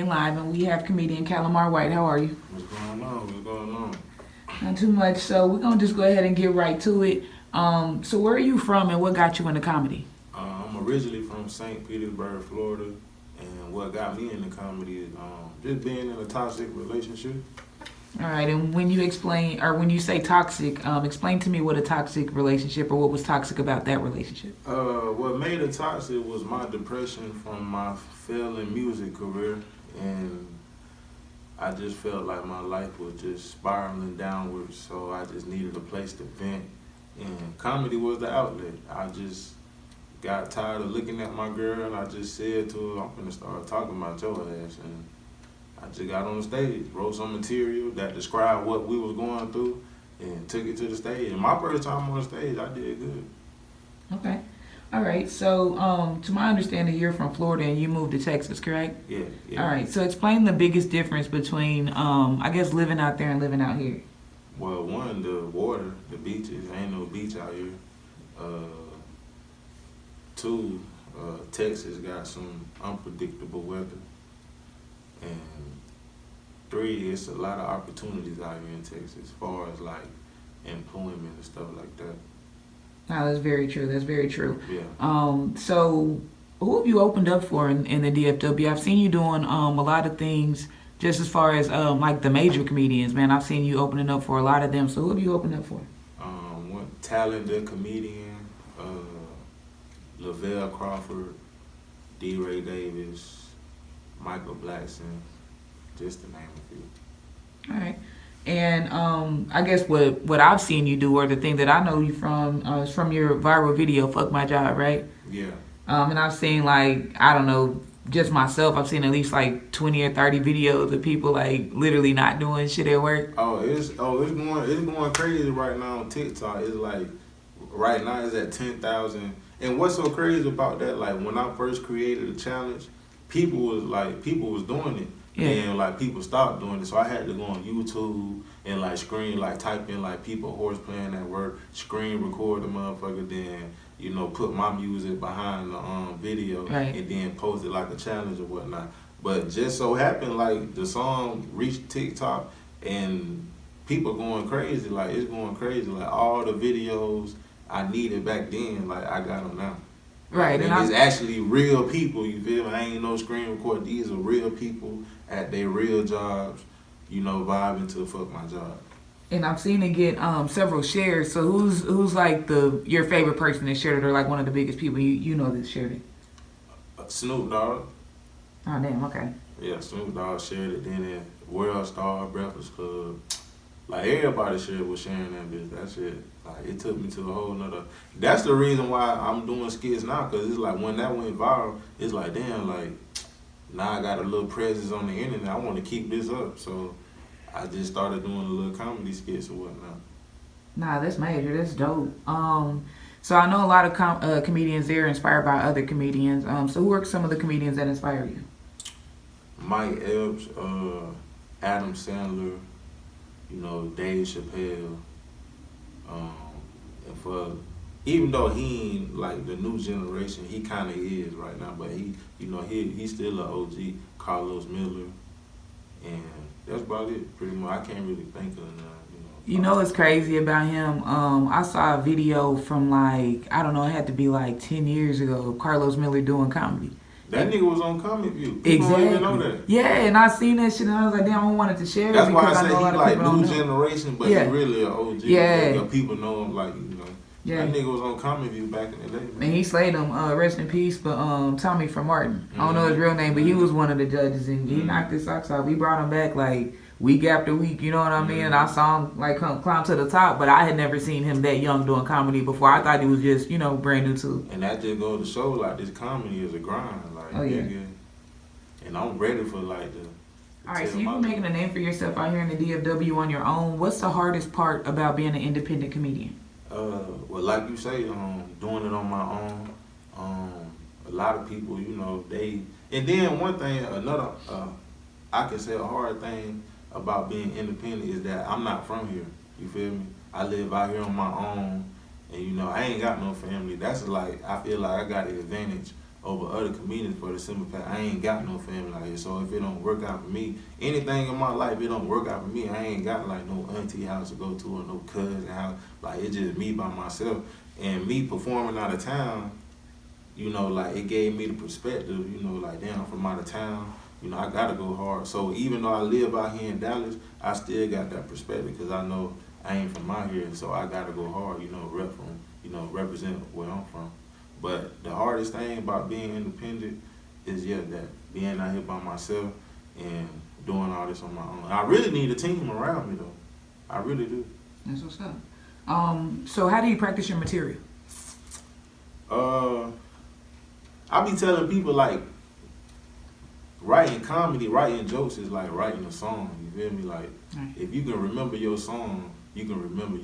live, and we have comedian Calimar White. How are you? What's going on? What's going on? Not too much. So we're gonna just go ahead and get right to it. So where are you from, and what got you into comedy? I'm originally from St. Petersburg, Florida, and what got me into comedy is just being in a toxic relationship. All right, and when you say toxic, explain to me what a toxic relationship or what was toxic about that relationship. What made it toxic was my depression from my failing music career, and I just felt like my life was just spiraling downwards, so I just needed a place to vent, and comedy was the outlet. I just got tired of looking at my girl, and I just said to her, I'm gonna start talking about your ass, and I just got on the stage, wrote some material that described what we was going through, and took it to the stage. And my first time on the stage, I did good. Okay. All right. So, to my understanding, you're from Florida and you moved to Texas, correct? Yeah. All right. So, explain the biggest difference between, I guess, living out there and living out here. Well, one, the water, the beaches. Ain't no beach out here. Two, Texas got some unpredictable weather. And three, it's a lot of opportunities out here in Texas as far as like employment and stuff like that. No, that's very true. That's very true. Yeah. So who have you opened up for in the DFW? I've seen you doing a lot of things just as far as like the major comedians, man. I've seen you opening up for a lot of them. So who have you opened up for? One talented comedian, Lavelle Crawford, D. Ray Davis, Michael Blackson, just to name a few. All right. And I guess what I've seen you do, or the thing that I know you from, is from your viral video, Fuck My Job, right? Yeah. And I've seen, like, I don't know, just myself, I've seen at least like 20 or 30 videos of people like literally not doing shit at work. It's going crazy right now on TikTok. It's like right now it's at 10,000. And what's so crazy about that? Like when I first created the challenge, people was doing it. Yeah. And like people stopped doing it, so I had to go on YouTube and like type in like people horse playing at work, screen record the motherfucker, then put my music behind the video, right, and then post it like a challenge or whatnot. But just so happened like the song reached TikTok and people going crazy, like it's going crazy, like all the videos I needed back then, like I got them now. Right, and it's actually real people, you feel me? I ain't no screen record. These are real people at their real jobs, vibing to Fuck My Job. And I've seen it get several shares. So who's like your favorite person that shared it, or like one of the biggest people you know that shared it? Snoop Dogg. Oh damn, okay. Yeah, Snoop Dogg shared it. Then World Star, Breakfast Club. Like everybody was sharing that bitch. That shit, like it took me to a whole nother. That's the reason why I'm doing skits now, cause it's like when that went viral, it's like damn, like now I got a little presence on the internet. I want to keep this up, so I just started doing a little comedy skits or whatnot. Nah, that's major. That's dope. So I know a lot of comedians there inspired by other comedians. So who are some of the comedians that inspire you? Mike Epps, Adam Sandler, Dave Chappelle, and for even though he ain't like the new generation, he kind of is right now, but he's still an OG. Carlos Miller, and that's about it. Pretty much, I can't really think of none. You know what's crazy about him? I saw a video from like, I don't know, it had to be like 10 years ago of Carlos Miller doing comedy. That nigga was on Comic View. People don't even know that. Yeah, and I seen that shit and I was like, damn, I wanted to share it. That's why because I say know a lot he of like people don't new know. generation, but Yeah. he really an OG. Yeah. Like, people know him like, Yeah. That nigga was on Comic View back in the day. Man. And he slayed him, rest in peace, but Tommy from Martin. I don't know his real name, but he was one of the judges and he knocked his socks off. We brought him back like week after week, you know what I mean? And I saw him like climb to the top, but I had never seen him that young doing comedy before. I thought he was just, brand new too. And that just goes to show like this comedy is a grind. Like, oh yeah. Nigga, and I'm ready for like the. All right, so you've been making a name for yourself out here in the DFW on your own. What's the hardest part about being an independent comedian? Well, like you say, doing it on my own. A lot of people, they. And then one thing, I can say a hard thing about being independent is that I'm not from here. You feel me? I live out here on my own, and I ain't got no family. That's like I feel like I got the advantage over other comedians for the simple fact I ain't got no family out here. So if it don't work out for me, anything in my life, it don't work out for me. I ain't got like no auntie house to go to or no cousin house. Like it's just me by myself. And me performing out of town, you know, like it gave me the perspective, you know, like damn, I'm from out of town, you know, I gotta go hard. So even though I live out here in Dallas, I still got that perspective because I know I ain't from out here, so I gotta go hard, you know, represent where I'm from. But the hardest thing about being independent is that being out here by myself and doing all this on my own. I really need a team around me though. I really do. That's what's up. So how do you practice your material? I be telling people like writing comedy, writing jokes is like writing a song. You feel me? Like if you can remember your song, you can remember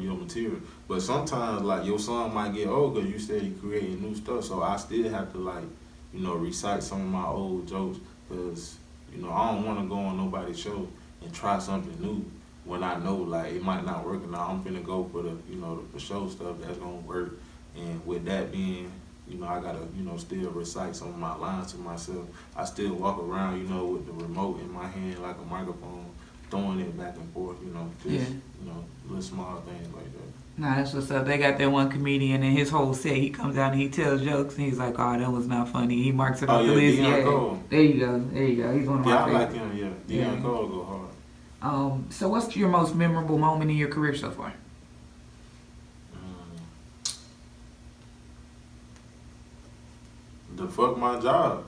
your material. But sometimes like your song might get old because you said you creating new stuff. So I still have to like, you know, recite some of my old jokes because, you know, I don't want to go on nobody's show and try something new when I know like it might not work. And I'm finna go for the, you know, the show stuff that's gonna work. And with that being, you know, I gotta, you know, still recite some of my lines to myself. I still walk around, you know, with the remote in my hand like a microphone, throwing it back and forth, you know, just, you know, little small things like that. Nah, that's what's up. They got that one comedian and his whole set, he comes out and he tells jokes and he's like, oh, that was not funny. He marks it off the list. Cole. There you go. He's one of my favorites. I like him, Deion Cole go hard. So what's your most memorable moment in your career so far? The fuck my job.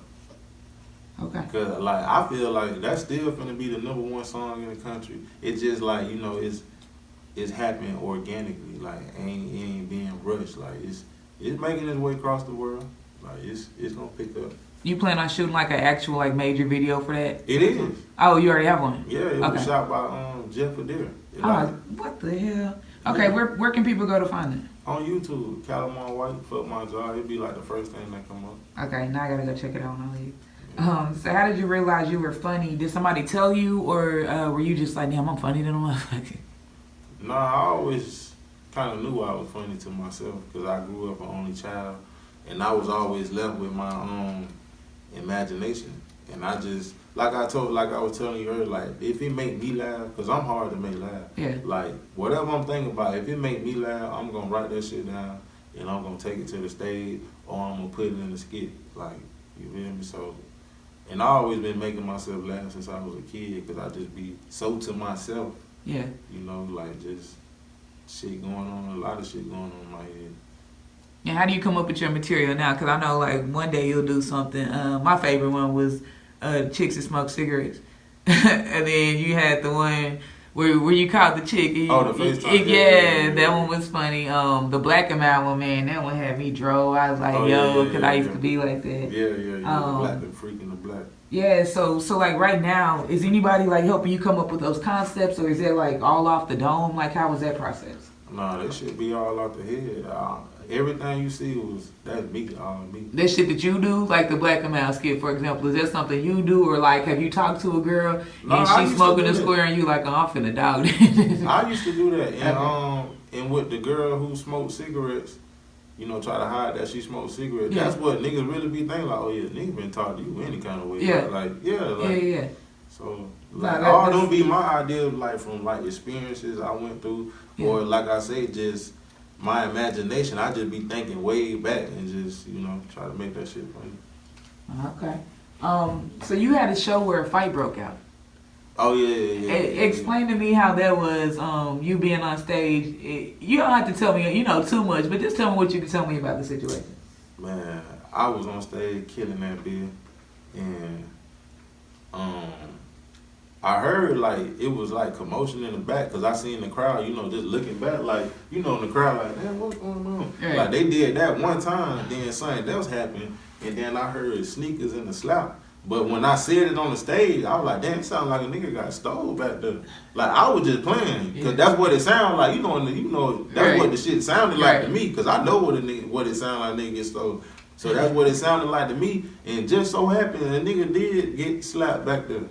Okay. Cause like I feel like that's still finna be the #1 song in the country. It's just like, you know, it's happening organically. Like it ain't being rushed. Like it's making its way across the world. Like it's gonna pick up. You plan on shooting like an actual like major video for that? It is. Oh, you already have one? Yeah, it was shot by Jeff Adair. What the hell? Okay, where can people go to find it? On YouTube, Calimar White, Fuck My Job. It'd be like the first thing that come up. Okay, now I gotta go check it out when I leave. So how did you realize you were funny? Did somebody tell you, or were you just like, damn, I'm funny than a motherfucker? Nah, I always kind of knew I was funny to myself because I grew up an only child, and I was always left with my own imagination. And I just, like I was telling you earlier, like if it make me laugh, because I'm hard to make laugh. Yeah. Like whatever I'm thinking about, if it make me laugh, I'm gonna write that shit down and I'm gonna take it to the stage or I'm gonna put it in the skit. Like, you feel me? So, and I always been making myself laugh since I was a kid because I just be so to myself. Yeah. You know, like just shit going on, a lot of shit going on in my head. And how do you come up with your material now? Because I know like one day you'll do something. My favorite one was chicks that smoke cigarettes. And then you had the one where you called the chick. The FaceTime. Yeah, that one was funny. The black and white one, man, that one had me drove. I was like, because I used to be like that. Yeah. The black and freaking the black. Yeah, so like right now, is anybody like helping you come up with those concepts, or is that like all off the dome? Like, how was that process? Nah, that shit be all off the head. Everything you see that's me, me. That shit that you do, like the black and white skit, for example, is that something you do, or like have you talked to a girl and she's smoking a square and you like, oh, I'm finna dog it? I used to do that, and with the girl who smoked cigarettes, you know, try to hide that she smoked cigarettes. Yeah. That's what niggas really be thinking, like, oh yeah, niggas been talking to you any kind of way. Yeah. Yeah. So like, all them be my ideas, like from like experiences I went through, or like I say, just my imagination. I just be thinking way back and just, you know, try to make that shit funny. Okay. So you had a show where a fight broke out. Oh yeah. Explain to me how that was. You being on stage. You don't have to tell me, you know, too much, but just tell me what you can tell me about the situation. Man, I was on stage killing that bitch, and I heard like it was like commotion in the back because I seen the crowd, you know, just looking back, like, you know, in the crowd, like, damn, what's going on? Right. Like they did that one time, then something else happened, and then I heard sneakers in the slap. But when I said it on the stage, I was like, damn, it sounded like a nigga got stole back there. Like I was just playing, cause that's what it sounded like. You know, that's what the shit sounded like to me, cause I know what it sounded like. Nigga get stole. So that's what it sounded like to me, and just so happened a nigga did get slapped back there.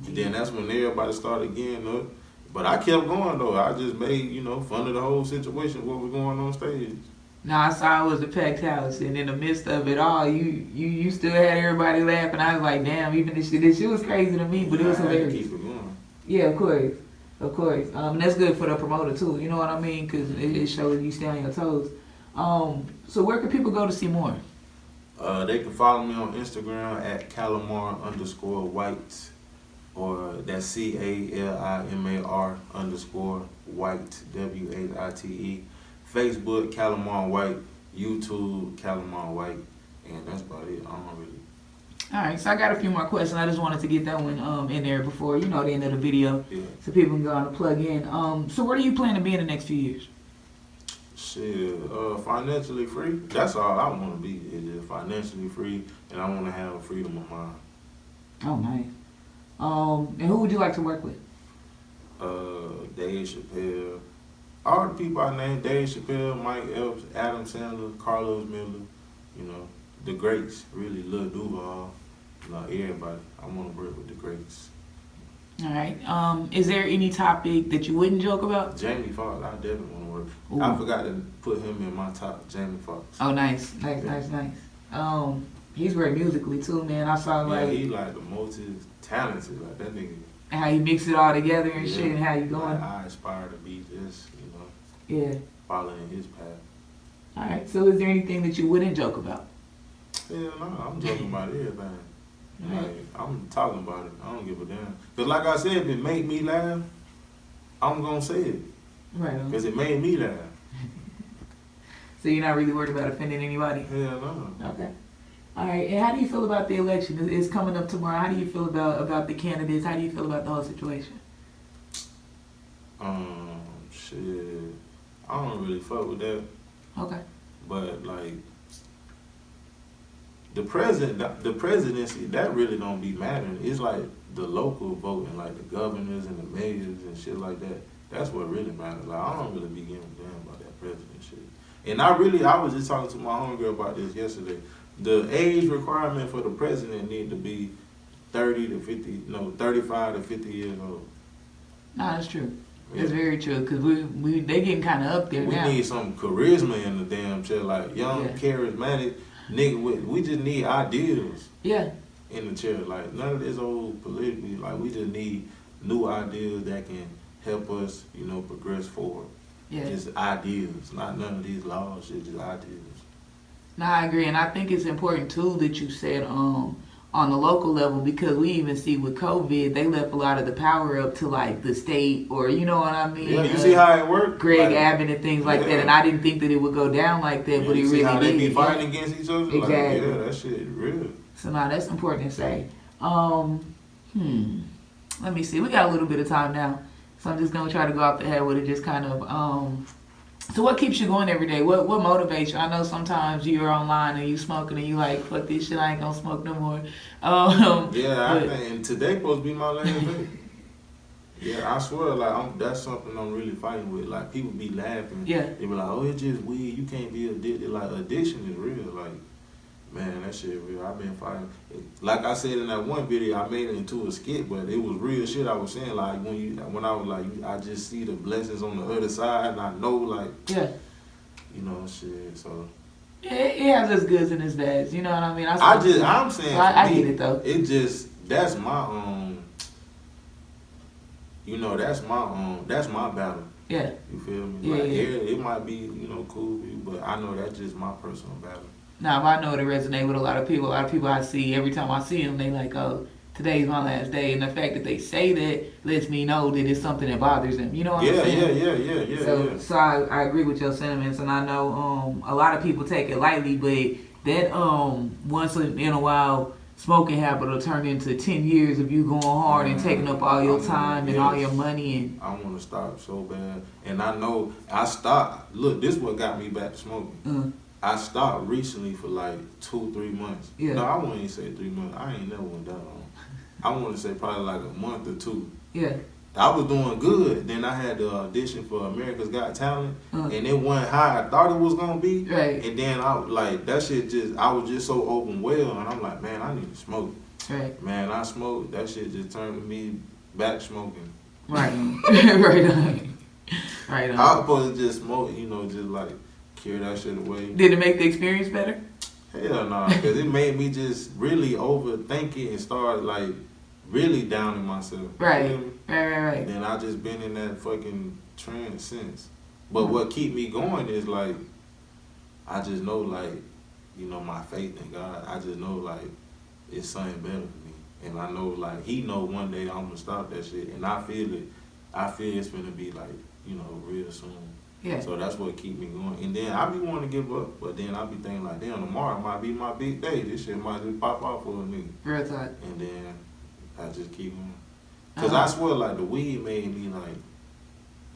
And then that's when everybody started getting up. But I kept going though. I just made, you know, fun of the whole situation, what was going on stage. No, I saw it was a packed house, and in the midst of it all, you still had everybody laughing. I was like, damn, even this shit was crazy to me, but it was I had to hilarious. keep it going. Yeah, of course. And that's good for the promoter too. You know what I mean? Because it shows you stay on your toes. So where can people go to see more? They can follow me on Instagram at Calimar_White, or that's CALIMAR_White, WAITE. Facebook, Calimar White. YouTube, Calimar White. And that's about it. I don't really. All right, so I got a few more questions. I just wanted to get that one in there before, the end of the video, Yeah. so people can go on and plug in. So where do you plan to be in the next few years? Shit, financially free. That's all I want to be. Is just financially free, and I want to have freedom of mind. Oh, nice. And who would you like to work with? Dave Chappelle. All the people I named: Dave Chappelle, Mike Epps, Adam Sandler, Carlos Miller. The greats. Really, Lil Duval. Everybody. I want to work with the greats. All right. Is there any topic that you wouldn't joke about? Jamie Foxx. I definitely want to work. Ooh. I forgot to put him in my top. Jamie Foxx. Oh, nice. He's very musically too, man. I saw He like the most talented. Like that nigga. how you mix it all together and shit, and how you going. I aspire to be this. Yeah. Following his path. All right. So is there anything that you wouldn't joke about? Hell no, I'm joking about everything. Right. Like, I'm talking about it. I don't give a damn. Cause like I said, if it make me laugh, I'm gonna say it. Right. Cause it made me laugh. So you're not really worried about offending anybody? Hell no. Okay. All right. And how do you feel about the election? It's coming up tomorrow. How do you feel about the candidates? How do you feel about the whole situation? Shit. I don't really fuck with that. Okay. But like the presidency, that really don't be mattering. It's like the local voting, like the governors and the mayors and shit like that. That's what really matters. Like I don't really be giving a damn about that president shit. And I was just talking to my homegirl about this yesterday. The age requirement for the president need to be 35 to 50 years old. No, that's true. Yeah. That's very true, because they getting kind of up there We now. need some charisma in the damn shit, like young, charismatic nigga. We just need ideals. Yeah. In the chair, like none of this old politically. Like we just need new ideas that can help us, progress forward. Yeah. Just ideas, not none of these laws. Shit, just ideas. No, I agree, and I think it's important too that you said on the local level, because we even see with COVID, they left a lot of the power up to like the state, or you know what I mean? Yeah, you see how it worked? Greg Abbott and things like that, and I didn't think that it would go down like that, but it really did. How they be fighting against each other? Exactly. Like, that shit real. So now that's important to say. Let me see. We got a little bit of time now, so I'm just gonna try to go off the head with it. Just kind of. So what keeps you going every day? What motivates you? I know sometimes you're online and you smoking and you like, fuck this shit, I ain't gonna smoke no more. And today supposed to be my last day. Yeah, I swear, like that's something I'm really fighting with. Like people be laughing. Yeah. They be like, "Oh, it's just weed. You can't be addicted." Like addiction is real. Like, man, that shit real. I've been fighting. Like I said in that one video, I made it into a skit, but it was real shit. I was saying like when I was like, I just see the blessings on the other side, and I know like, yeah, shit. So. Yeah, it has its goods and its bads. You know what I mean? I'm saying. So I get it though. It just that's my that's my battle. Yeah. You feel me? Yeah, It might be, cool with you, but I know that's just my personal battle. Now, I know it resonate with a lot of people. A lot of people I see, every time I see them, they like, oh, today's my last day. And the fact that they say that lets me know that it's something that bothers them. You know what I'm saying? Yeah. So I agree with your sentiments, and I know a lot of people take it lightly, but that once in a while, smoking habit will turn into 10 years of you going hard and taking up all your time and all your money. And I want to stop so bad. And I know I stopped. Look, this is what got me back to smoking. I stopped recently for like 2-3 months. Yeah. No, I wouldn't even say 3 months. I ain't never went that long. I want to say probably like a month or 2. Yeah. I was doing good. Then I had the audition for America's Got Talent, and it wasn't how I thought it was gonna be. Right. And then I was just so overwhelmed, and I'm like, man, I need to smoke. Right. Man, I smoked. That shit just turned me back smoking. Right. Right on. I was supposed to just smoke, just like carry that shit away. Did it make the experience better? Hell no, because it made me just really overthink it and start like really downing myself. Right. You know? Right. And then I just been in that fucking trend since. But what keep me going is like, I just know like, you know, my faith in God. I just know like it's something better for me. And I know like he know one day I'm gonna stop that shit. And I feel it. I feel it's gonna be like, you know, real soon. Yeah. So that's what keep me going. And then I be wanting to give up, but then I be thinking like, damn, tomorrow might be my big day. This shit might just pop off for a nigga. Real talk. And then I just keep going. Cause I swear like the weed made me like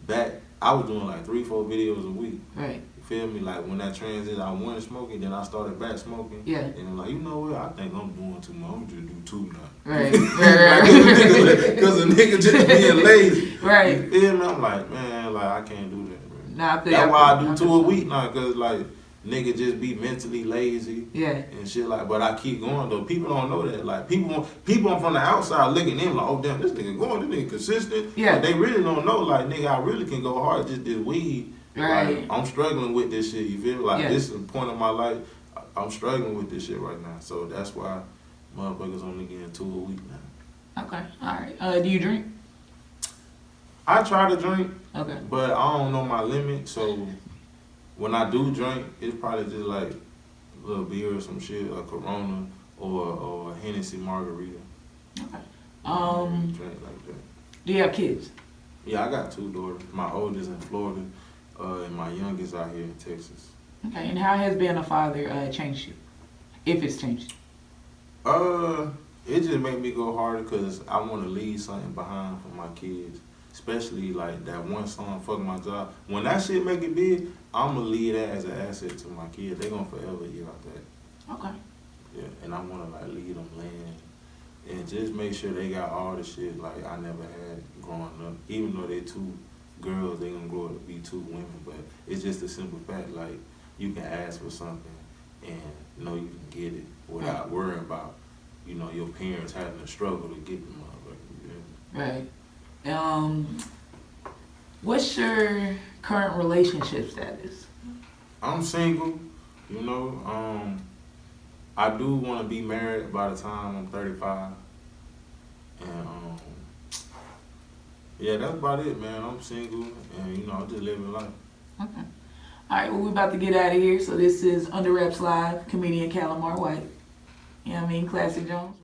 that. I was doing like 3-4 videos a week. Right. You feel me? Like when that transition, I wasn't smoking, then I started back smoking. Yeah. And I'm like, you know what? I think I'm doing too much. I'm just do 2 now. Right. Cause a nigga just being lazy. Right. You feel me? I'm like, man, like I can't do that, man. Nah, That's why I do 2 a week now, cause like nigga just be mentally lazy. Yeah. And shit like, but I keep going though. People don't know that. Like people from the outside looking in like, oh damn, this nigga going, this nigga consistent. Yeah. But they really don't know like, nigga, I really can go hard. Just this weed. Right. Like, I'm struggling with this shit. You feel me? Like Yeah. this is the point of my life. I'm struggling with this shit right now. So that's why motherfuckers only getting 2 a week now. Okay. All right. Do you drink? I try to drink, Okay. but I don't know my limit. So when I do drink, it's probably just like a little beer or some shit, a Corona or a Hennessy margarita. Okay. Drink like that. Do you have kids? Yeah, I got 2 daughters. My oldest in Florida, and my youngest out here in Texas. Okay. And how has being a father changed you? If it's changed you? It just made me go harder because I want to leave something behind for my kids. Especially like that one song, Fuck My Job. When that shit make it big, I'm going to leave that as an asset to my kids. They going to forever hear about that. Okay. Yeah, and I want to like leave them land and just make sure they got all the shit like I never had growing up. Even though they 2 girls, they going to grow up to be 2 women. But it's just a simple fact, like you can ask for something and know you can get it without worrying about, you know, your parents having to struggle to get the motherfucker. Yeah. Right. What's your current relationship status? I'm single, you know. I do want to be married by the time I'm 35. And yeah, that's about it, man. I'm single and, you know, I'm just living life. Okay. All right, well, we're about to get out of here. So this is Under Wraps Live, comedian Calimar White. You know what I mean? Classic Jones.